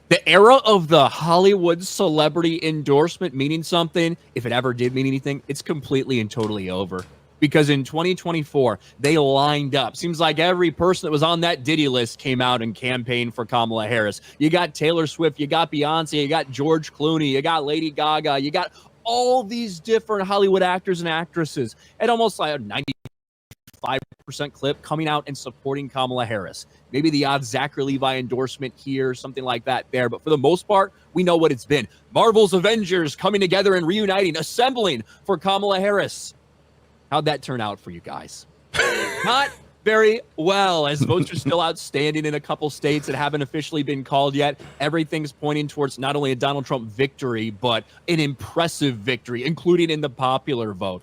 The era of the Hollywood celebrity endorsement meaning something, if it ever did mean anything, it's completely and totally over. Because in 2024, they lined up. Seems like every person that was on that Diddy list came out and campaigned for Kamala Harris. You got Taylor Swift, you got Beyonce, you got George Clooney, you got Lady Gaga, you got all these different Hollywood actors and actresses at almost like a 95% clip coming out and supporting Kamala Harris. Maybe the odd Zachary Levi endorsement here, something like that there. But for the most part, we know what it's been. Marvel's Avengers coming together and reuniting, assembling for Kamala Harris. How'd that turn out for you guys? Not very well, as votes are still outstanding in a couple states that haven't officially been called yet. Everything's pointing towards not only a Donald Trump victory, but an impressive victory, including in the popular vote.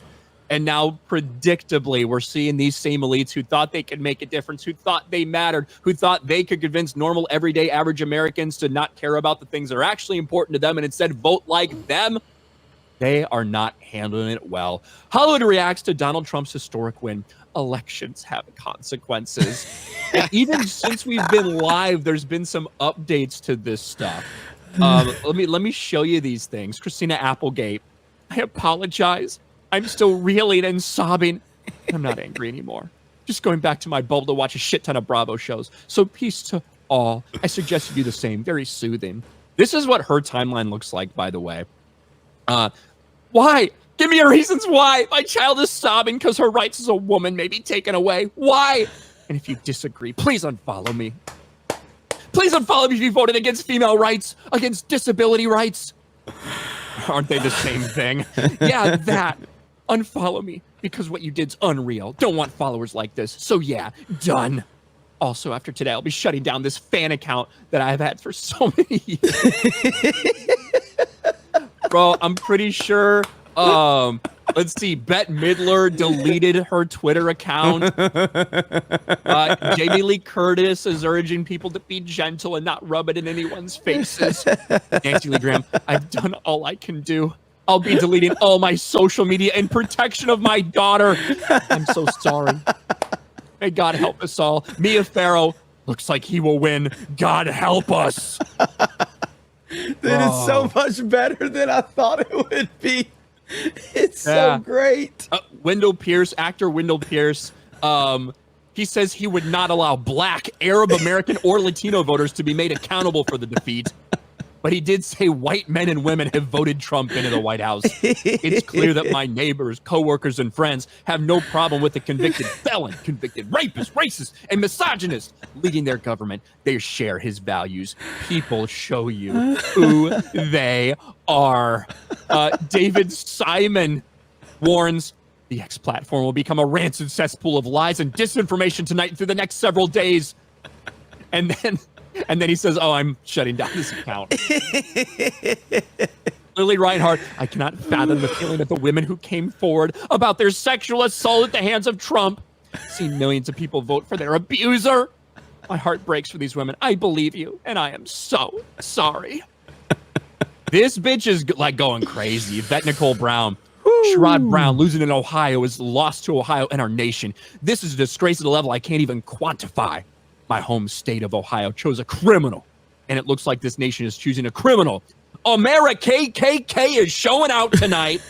And now, predictably, we're seeing these same elites who thought they could make a difference, who thought they mattered, who thought they could convince normal, everyday, average Americans to not care about the things that are actually important to them and instead vote like them. They are not handling it well. Hollywood reacts to Donald Trump's historic win. Elections have consequences. And even since we've been live, there's been some updates to this stuff. Let me show you these things. Christina Applegate, I apologize. I'm still reeling and sobbing. I'm not angry anymore. Just going back to my bubble to watch a shit ton of Bravo shows. So peace to all. I suggest you do the same. Very soothing. This is what her timeline looks like, by the way. Why? Give me your reasons why. My child is sobbing because her rights as a woman may be taken away. Why? And if you disagree, please unfollow me. Please unfollow me if you voted against female rights, against disability rights. Aren't they the same thing? Yeah, that. Unfollow me because what you did's unreal. Don't want followers like this. So yeah, done. Also, after today, I'll be shutting down this fan account that I've had for so many years. Bro, I'm pretty sure, let's see, Bette Midler deleted her Twitter account. Jamie Lee Curtis is urging people to be gentle and not rub it in anyone's faces. Nancy Lee Graham, I've done all I can do. I'll be deleting all my social media in protection of my daughter. I'm so sorry. May God help us all. Mia Farrow, looks like he will win. God help us. That is so much better than I thought it would be. It's so great. Wendell Pierce, actor Wendell Pierce, he says he would not allow Black, Arab American, or Latino voters to be made accountable for the defeat. But he did say white men and women have voted Trump into the White House. It's clear that my neighbors, coworkers, and friends have no problem with a convicted felon, convicted rapist, racist, and misogynist leading their government. They share his values. People show you who they are. David Simon warns the X platform will become a rancid cesspool of lies and disinformation tonight and through the next several days. And then he says, oh, I'm shutting down this account. Lily Reinhart, I cannot fathom the feeling of the women who came forward about their sexual assault at the hands of Trump. Seen millions of people vote for their abuser. My heart breaks for these women. I believe you, and I am so sorry. This bitch is like going crazy. Yvette Nicole Brown. Sherrod Brown losing in Ohio is lost to Ohio and our nation. This is a disgrace at a level I can't even quantify. My home state of Ohio chose a criminal, and it looks like this nation is choosing a criminal. America KKK is showing out tonight,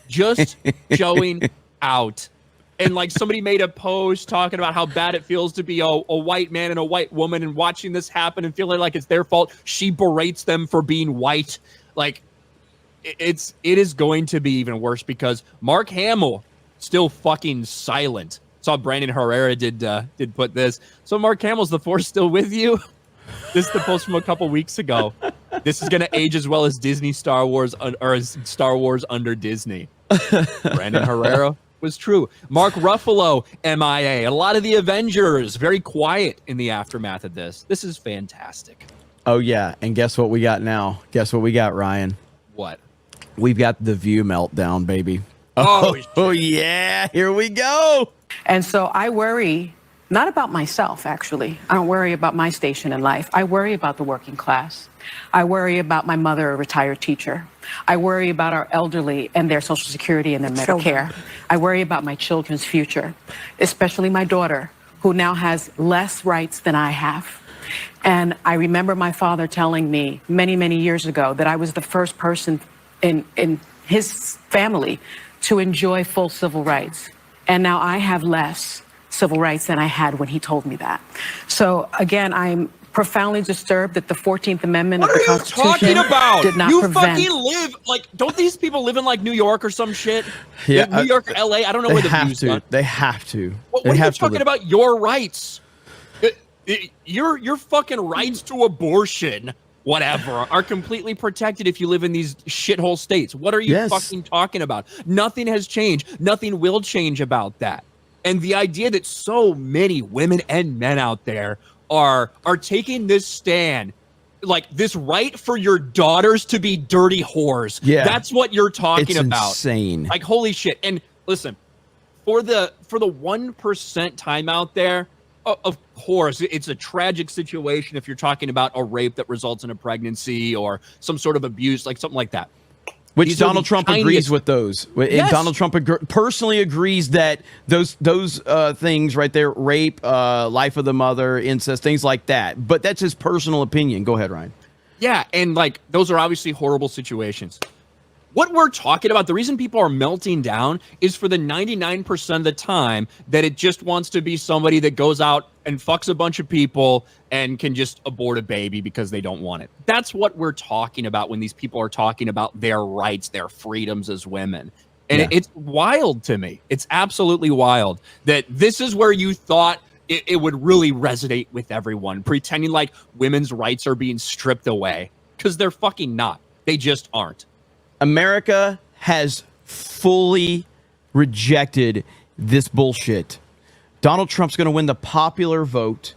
just showing out. And like somebody made a post talking about how bad it feels to be a white man and a white woman and watching this happen and feeling like it's their fault. She berates them for being white. Like it is going to be even worse because Mark Hamill still fucking silent. Saw Brandon Herrera did put this. So Mark Hamill's the force still with you? This is the post from a couple weeks ago. This is going to age as well as Disney Star Wars or as Star Wars under Disney. Brandon Herrera was true. Mark Ruffalo, MIA. A lot of the Avengers very quiet in the aftermath of this. This is fantastic. Oh yeah, and guess what we got now? Guess what we got, Ryan? What? We've got the View meltdown, baby. Oh yeah, here we go. And so I worry not about myself, actually. I don't worry about my station in life. I worry about the working class. I worry about my mother, a retired teacher. I worry about our elderly and their Social Security and their Medicare. I worry about my children's future, especially my daughter, who now has less rights than I have. And I remember my father telling me many, many years ago that I was the first person in his family to enjoy full civil rights. And now I have less civil rights than I had when he told me that. So again, I'm profoundly disturbed that the 14th Amendment of the Constitution did not prevent. You fucking live, like, don't these people live in, like, New York or some shit? Yeah, New York or LA? I don't know where the view's are. They have to. What are you talking about your rights? Your fucking rights to abortion, whatever, are completely protected if you live in these shithole states. What are you fucking talking about? Nothing has changed. Nothing will change about that. And the idea that so many women and men out there are taking this stand, like this right for your daughters to be dirty whores. Yeah, that's what you're talking about. Insane. Like, holy shit. And listen, for the 1% time out there, of course, it's a tragic situation if you're talking about a rape that results in a pregnancy or some sort of abuse, like something like that. Which Donald Trump agrees with those. Yes. Donald Trump personally agrees that those things right there, rape, life of the mother, incest, things like that. But that's his personal opinion. Go ahead, Ryan. Yeah, and like those are obviously horrible situations. What we're talking about, the reason people are melting down is for the 99% of the time that it just wants to be somebody that goes out and fucks a bunch of people and can just abort a baby because they don't want it. That's what we're talking about when these people are talking about their rights, their freedoms as women. And it's wild to me. It's absolutely wild that this is where you thought it would really resonate with everyone, pretending like women's rights are being stripped away, because they're fucking not. They just aren't. America has fully rejected this bullshit. Donald Trump's going to win the popular vote,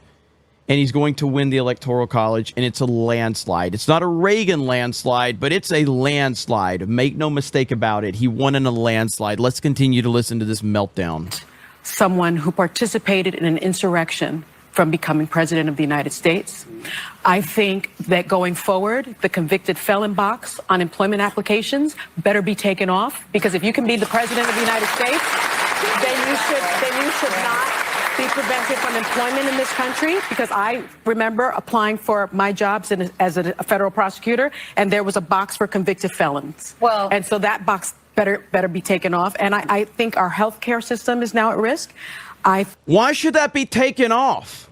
and he's going to win the Electoral College, and it's a landslide. It's not a Reagan landslide, but it's a landslide. Make no mistake about it. He won in a landslide. Let's continue to listen to this meltdown. Someone who participated in an insurrection from becoming president of the United States. I think that going forward, the convicted felon box on employment applications better be taken off, because if you can be the president of the United States, then you should not be prevented from employment in this country. Because I remember applying for my jobs as a federal prosecutor, and there was a box for convicted felons. Well, and so that box better be taken off. And I think our healthcare system is now at risk. Why should that be taken off?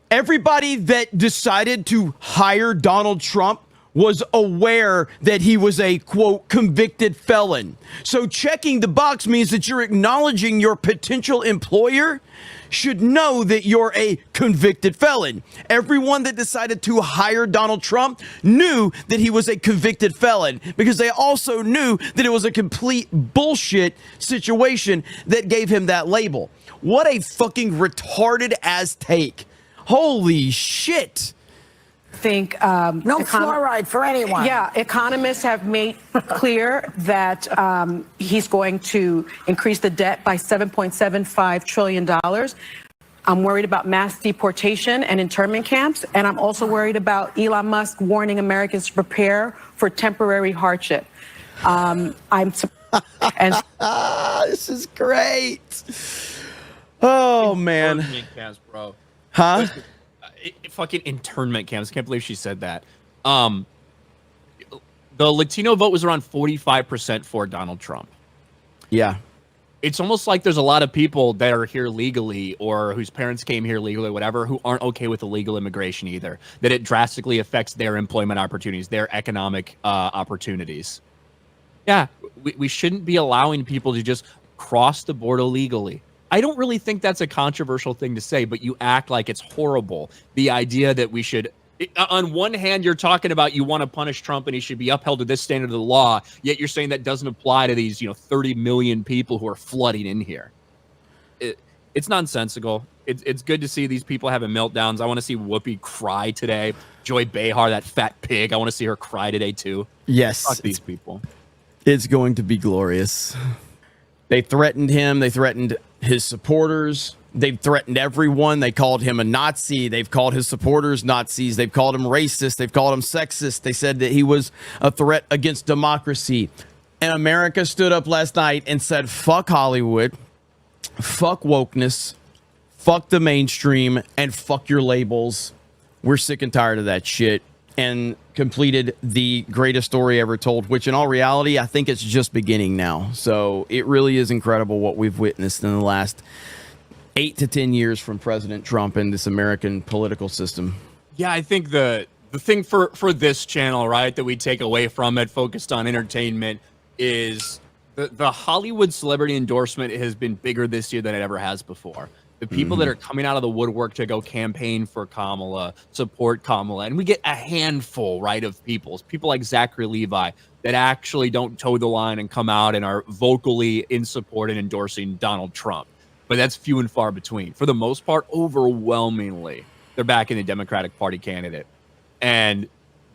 Everybody that decided to hire Donald Trump was aware that he was a, quote, convicted felon. So checking the box means that you're acknowledging your potential employer should know that you're a convicted felon. Everyone that decided to hire Donald Trump knew that he was a convicted felon, because they also knew that it was a complete bullshit situation that gave him that label. What a fucking retarded ass take. Holy shit. Think no fluoride for anyone. Yeah, economists have made clear that he's going to increase the debt by $7.75 trillion. I'm worried about mass deportation and internment camps, and I'm also worried about Elon Musk warning Americans to prepare for temporary hardship. This is great. Oh man. Internment camps, bro. Huh? Fucking internment camps. I can't believe she said that. The Latino vote was around 45% for Donald Trump. Yeah. It's almost like there's a lot of people that are here legally, or whose parents came here legally, whatever, who aren't okay with illegal immigration either. That it drastically affects their employment opportunities, their economic opportunities. Yeah, we shouldn't be allowing people to just cross the border illegally. I don't really think that's a controversial thing to say, but you act like it's horrible. The idea that we should, on one hand, you're talking about you want to punish Trump and he should be upheld to this standard of the law, yet you're saying that doesn't apply to these, 30 million people who are flooding in here. It's nonsensical. It's good to see these people having meltdowns. I want to see Whoopi cry today. Joy Behar, that fat pig, I want to see her cry today too. Yes. Fuck these people. It's going to be glorious. They threatened him. They threatened his supporters. They've threatened everyone. They called him a Nazi. They've called his supporters Nazis. They've called him racist. They've called him sexist. They said that he was a threat against democracy. And America stood up last night and said, fuck Hollywood, fuck wokeness, fuck the mainstream and fuck your labels. We're sick and tired of that shit. And completed the greatest story ever told, which in all reality, I think it's just beginning now. So it really is incredible what we've witnessed in the last 8 to 10 years from President Trump and this American political system. Yeah, I think the thing for this channel, right, that we take away from it, focused on entertainment, is the Hollywood celebrity endorsement has been bigger this year than it ever has before. The people that are coming out of the woodwork to go campaign for Kamala, support Kamala, and we get a handful, right, of people like Zachary Levi that actually don't toe the line and come out and are vocally in support and endorsing Donald Trump. But that's few and far between. For the most part, overwhelmingly, they're backing the Democratic Party candidate. And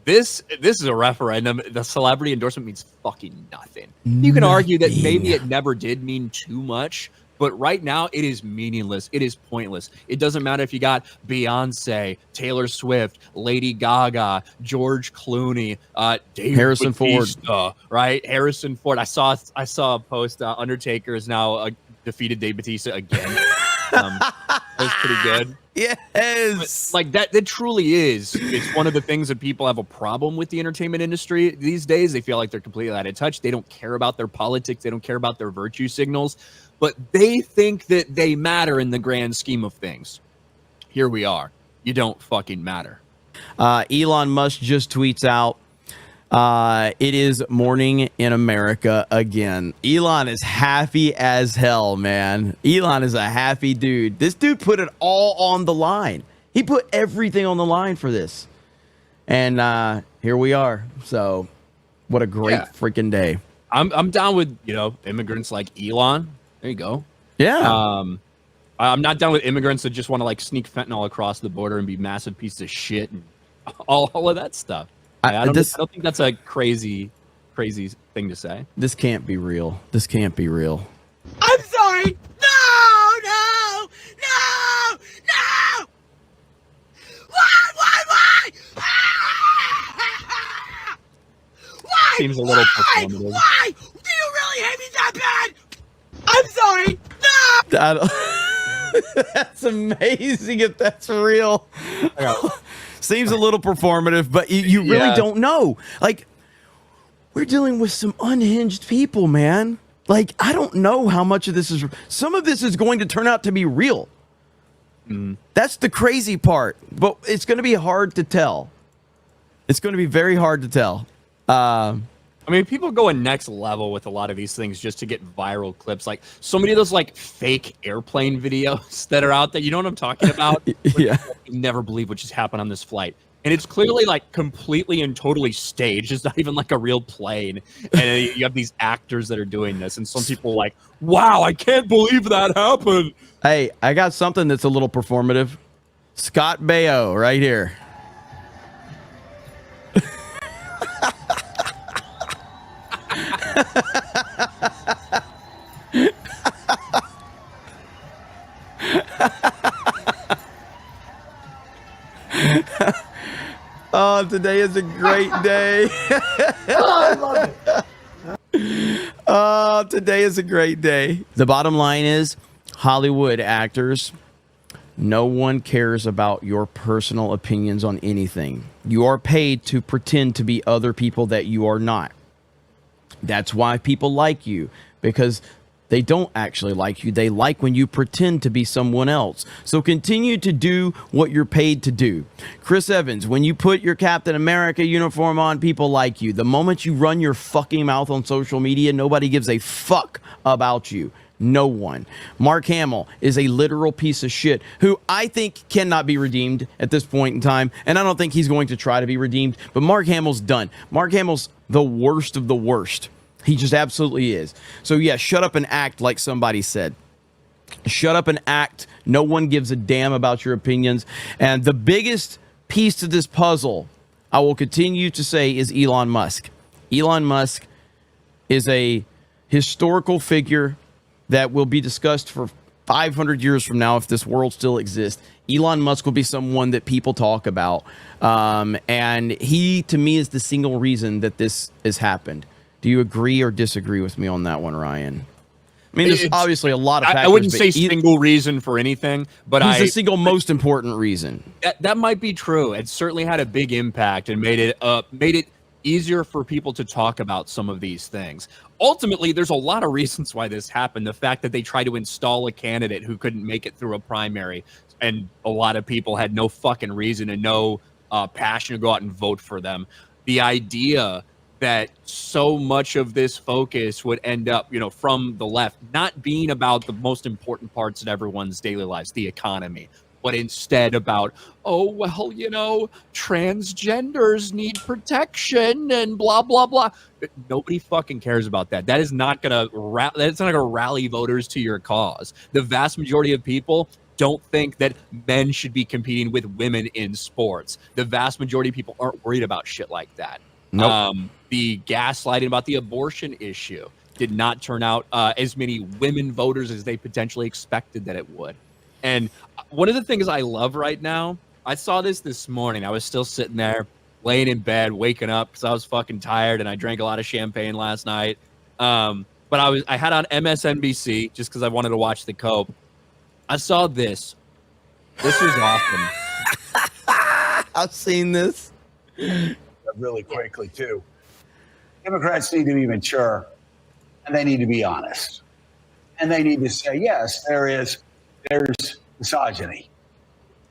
this is a referendum. The celebrity endorsement means fucking nothing. You can argue that maybe it never did mean too much, but right now it is meaningless. It is pointless. It doesn't matter if you got Beyonce, Taylor Swift, Lady Gaga, George Clooney, David Harrison Bautista, Ford, right? Harrison Ford. I saw a post. Undertaker is now defeated Dave Bautista again. That's pretty good. Yes. But, like that truly is. It's one of the things that people have a problem with the entertainment industry these days. They feel like they're completely out of touch. They don't care about their politics. They don't care about their virtue signals, but they think that they matter in the grand scheme of things. Here we are. You don't fucking matter. Elon Musk just tweets out, it is morning in America again. Elon is happy as hell, man. Elon is a happy dude. This dude put it all on the line. He put everything on the line for this. And here we are. So what a great freaking day. I'm down with, immigrants like Elon. There you go. Yeah. I'm not down with immigrants that just want to like sneak fentanyl across the border and be massive pieces of shit and all of that stuff. I don't think that's a crazy thing to say. This can't be real. This can't be real. I'm sorry. No. Why? Why? Seems a little performative. Why? Do you really hate me that bad? I'm sorry. No. That's amazing if that's real. Seems a little performative, but you really don't know. Like, we're dealing with some unhinged people, man. Like, I don't know how much of this is... Some of this is going to turn out to be real. That's the crazy part. But it's going to be hard to tell. It's going to be very hard to tell. I mean, people go a next level with a lot of these things just to get viral clips. Like so many of those like fake airplane videos that are out there. You know what I'm talking about? Yeah. You never believe what just happened on this flight. And it's clearly like completely and totally staged. It's not even like a real plane. And you have these actors that are doing this. And some people are like, wow, I can't believe that happened. Hey, I got something that's a little performative. Scott Baio right here. Oh, today is a great day. I love it. Oh, today is a great day. The bottom line is, Hollywood actors, no one cares about your personal opinions on anything. You are paid to pretend to be other people that you are not. That's why people like you, because they don't actually like you. They like when you pretend to be someone else. So continue to do what you're paid to do. Chris Evans, when you put your Captain America uniform on, people like you. The moment you run your fucking mouth on social media, nobody gives a fuck about you. No one. Mark Hamill is a literal piece of shit who I think cannot be redeemed at this point in time. And I don't think he's going to try to be redeemed. But Mark Hamill's done. Mark Hamill's the worst of the worst. He just absolutely is. So yeah, shut up and act, like somebody said. Shut up and act. No one gives a damn about your opinions. And the biggest piece to this puzzle, I will continue to say, is Elon Musk. Elon Musk is a historical figure that will be discussed for 500 years from now if this world still exists. Elon Musk will be someone that people talk about. And he, to me, is the single reason that this has happened. Do you agree or disagree with me on that one, Ryan? I mean, there's obviously a lot of factors. I wouldn't say single reason for anything, but he's the single most important reason. That might be true. It certainly had a big impact and made it easier for people to talk about some of these things. Ultimately, there's a lot of reasons why this happened. The fact that they tried to install a candidate who couldn't make it through a primary, and a lot of people had no fucking reason and no passion to go out and vote for them. The idea that so much of this focus would end up, from the left, not being about the most important parts in everyone's daily lives, the economy, but instead about, transgenders need protection and blah, blah, blah. Nobody fucking cares about that. That is not gonna rally voters to your cause. The vast majority of people don't think that men should be competing with women in sports. The vast majority of people aren't worried about shit like that. Nope. The gaslighting about the abortion issue did not turn out as many women voters as they potentially expected that it would. And one of the things I love right now, I saw this morning. I was still sitting there, laying in bed, waking up because I was fucking tired and I drank a lot of champagne last night. But I had on MSNBC just because I wanted to watch the Cope. I saw this. This was awesome. I've seen this. Really quickly, too. Democrats need to be mature, and they need to be honest. And they need to say, yes, there's misogyny.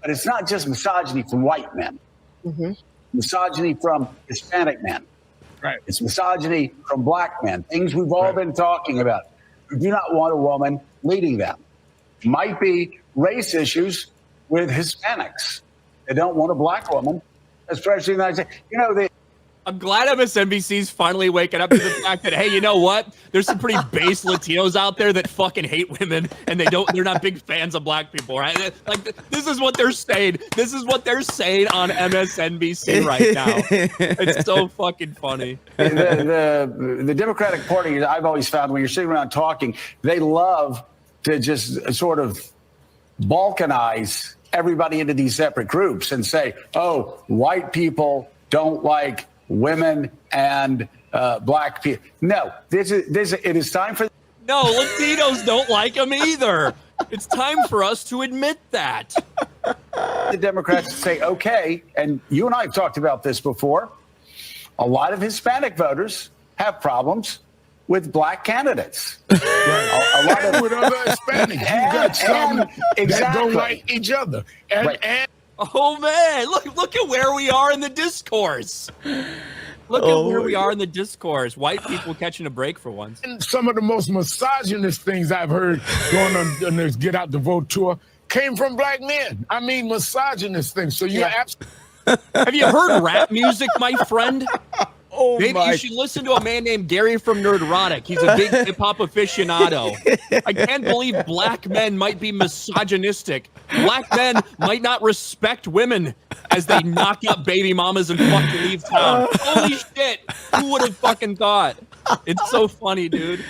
But it's not just misogyny from white men. Mm-hmm. Misogyny from Hispanic men. Right. It's misogyny from black men, things we've all been talking about, who do not want a woman leading them. Might be race issues with Hispanics. They don't want a black woman, especially in the United States. I'm glad MSNBC's finally waking up to the fact that, hey, you know what? There's some pretty base Latinos out there that fucking hate women, and they're not big fans of black people, right? Like, this is what they're saying. This is what they're saying on MSNBC right now. It's so fucking funny. The Democratic Party, I've always found, when you're sitting around talking, they love to just sort of balkanize everybody into these separate groups and say, oh, white people don't like women and black people. No, it is time for. No, Latinos don't like them either. It's time for us to admit that. The Democrats say, okay, and you and I have talked about this before. A lot of Hispanic voters have problems with black candidates. Right. A lot of with other Hispanics. You got some that don't like each other. And oh man, look at where we are in the discourse. Look at where we are in the discourse. White people catching a break for once. And some of the most misogynist things I've heard going on this Get Out the Vote tour came from black men. I mean, misogynist things. So you're absolutely. Have you heard rap music, my friend? Oh, maybe you should listen to a man named Gary from Nerdrotic. He's a big hip-hop aficionado. I can't believe black men might be misogynistic. Black men might not respect women as they knock up baby mamas and fucking leave town. Holy shit. Who would have fucking thought? It's so funny, dude.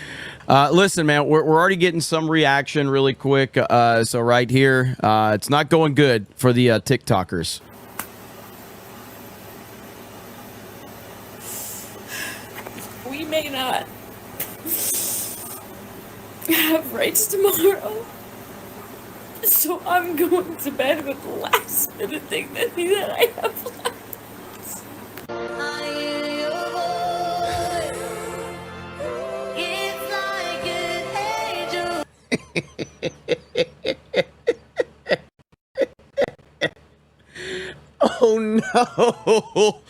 Listen, man, we're already getting some reaction really quick. So right here, it's not going good for the TikTokers. We may not have rights tomorrow, so I'm going to bed with the last bit of dignity that I have left. Oh no.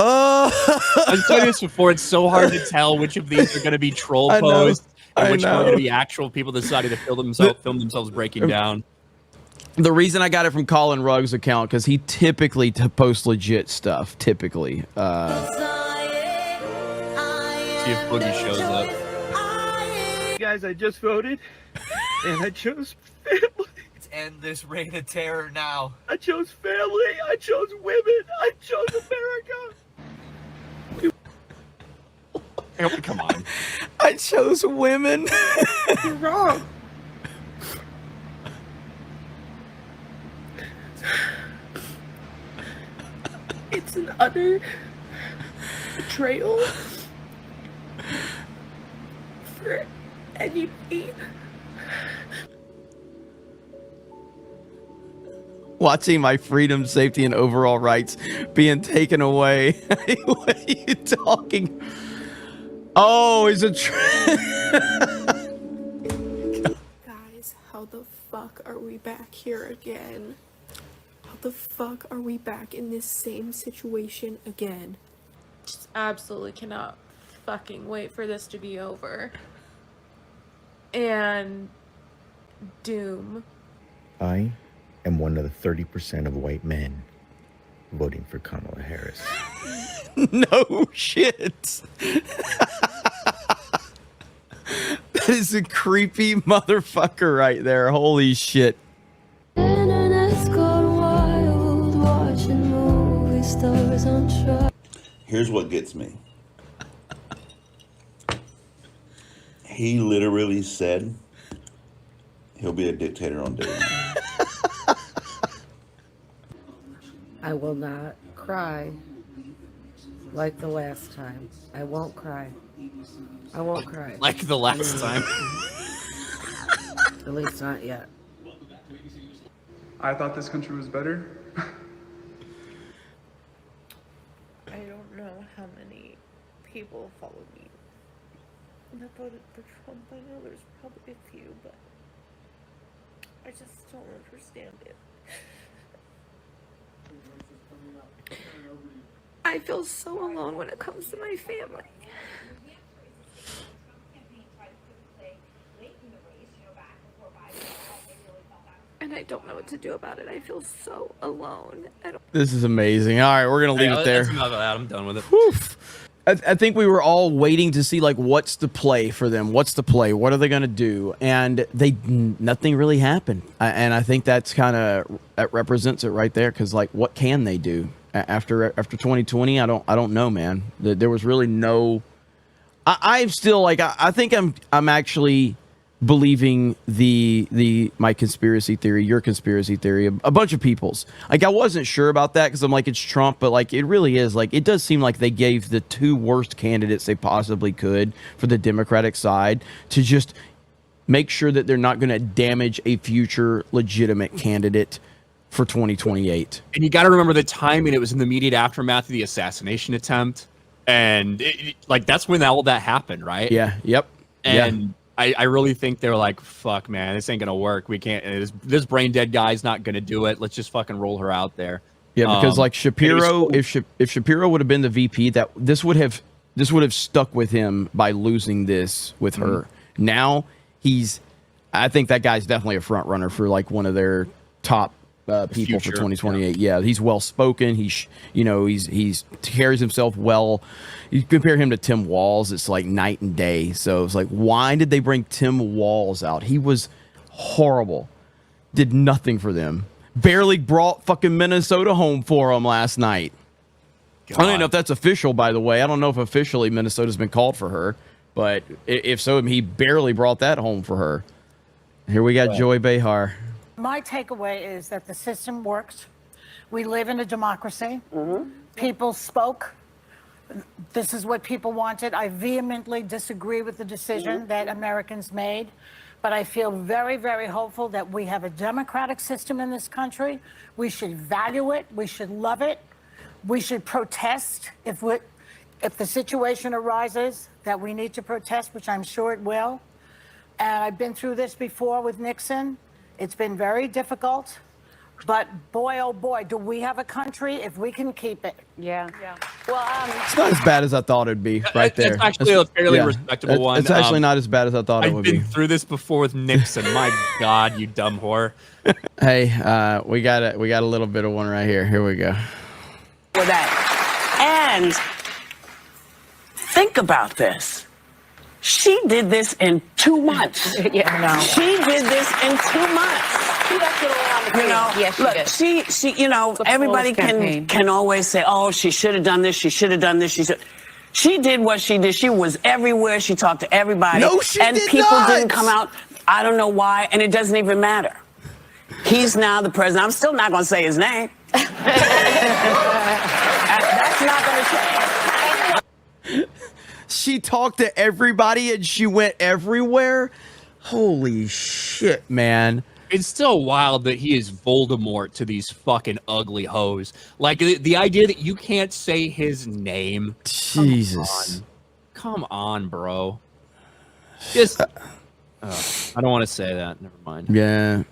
I've said this before. It's so hard to tell which of these are going to be troll posts and which are going to be actual people deciding to film themselves breaking down. The reason I got it from Colin Rugg's account, because he typically posts legit stuff. Typically. See if Boogie shows up. Guys, I just voted, and I chose family. End this reign of terror now. I chose family. I chose women. I chose America. Come on. I chose women. You're wrong. It's an utter betrayal for And you Watching my freedom, safety, and overall rights being taken away. What are you talking? Oh, is it Guys, how the fuck are we back here again? How the fuck are we back in this same situation again? Just absolutely cannot fucking wait for this to be over. And doom. I am one of the 30% of white men voting for Kamala Harris. No shit. That is a creepy motherfucker right there. Holy shit. Internet's gone wild, watching movie stars on trial. Here's what gets me. He literally said he'll be a dictator on day one. I will not cry like the last time. I won't cry. I won't cry. Like the last time. At least not yet. I thought this country was better. I don't know how many people follow me that voted for Trump. I know there's probably a few, but I just don't understand it. I feel so alone when it comes to my family. And I don't know what to do about it. I feel so alone. This is amazing. All right, we're going to leave it there. That's enough of that. I'm done with it. Whew. I think we were all waiting to see, like, what's the play for them? What's the play? What are they going to do? And nothing really happened. And I think that's that represents it right there. Because, like, what can they do after 2020? I don't know, man. There was really no. I'm still like I think I'm actually believing my conspiracy theory, your conspiracy theory, a bunch of people's. Like, I wasn't sure about that because I'm like, it's Trump, but like, it really is. Like, it does seem like they gave the two worst candidates they possibly could for the Democratic side to just make sure that they're not going to damage a future legitimate candidate for 2028. And you got to remember the timing. It was in the immediate aftermath of the assassination attempt. And like, that's when all that happened, right? Yeah. Yep. And yeah. I really think they're like, fuck, man, this ain't gonna work. We can't. This brain dead guy's not gonna do it. Let's just fucking roll her out there. Yeah, because like Shapiro, if Shapiro would have been the VP, that this would have stuck with him by losing this with her. Now I think that guy's definitely a front runner for like one of their top people for 2028. Yeah, he's well spoken. He's carries himself well. You compare him to Tim Walz, it's like night and day. So it's like, why did they bring Tim Walz out? He was horrible. Did nothing for them. Barely brought fucking Minnesota home for them last night. God. I don't even know if that's official, by the way. I don't know if officially Minnesota's been called for her, but if so, he barely brought that home for her. Here we got Joy Behar. My takeaway is that the system works. We live in a democracy. People spoke. This is what people wanted. I vehemently disagree with the decision that Americans made, but I feel very, very hopeful that we have a democratic system in this country. We should value it. We should love it. We should protest if the situation arises that we need to protest, which I'm sure it will. And I've been through this before with Nixon. It's been very difficult. But boy, oh boy, do we have a country if we can keep it. Yeah. Well, it's not as bad as I thought it'd be right there. It's actually a fairly respectable one. It's actually not as bad as I thought it would be. I've been through this before with Nixon. My God, you dumb whore. Hey, we got a little bit of one right here. Here we go. For that. And think about this. She did this in 2 months. Yeah, no. She did this in 2 months. Yes, she everybody can always say, oh, she should have done this. She should have done this. She did what she did. She was everywhere. She talked to everybody. No, she and did people not. didn't come out. I don't know why, and it doesn't even matter. He's now the president. I'm still not going to say his name. That's not going to change. she talked to everybody and she went everywhere. Holy shit, man. It's still wild that he is Voldemort to these fucking ugly hoes. Like the idea that you can't say his name. Jesus. Come on, bro. Just I don't want to say that. Never mind. Yeah.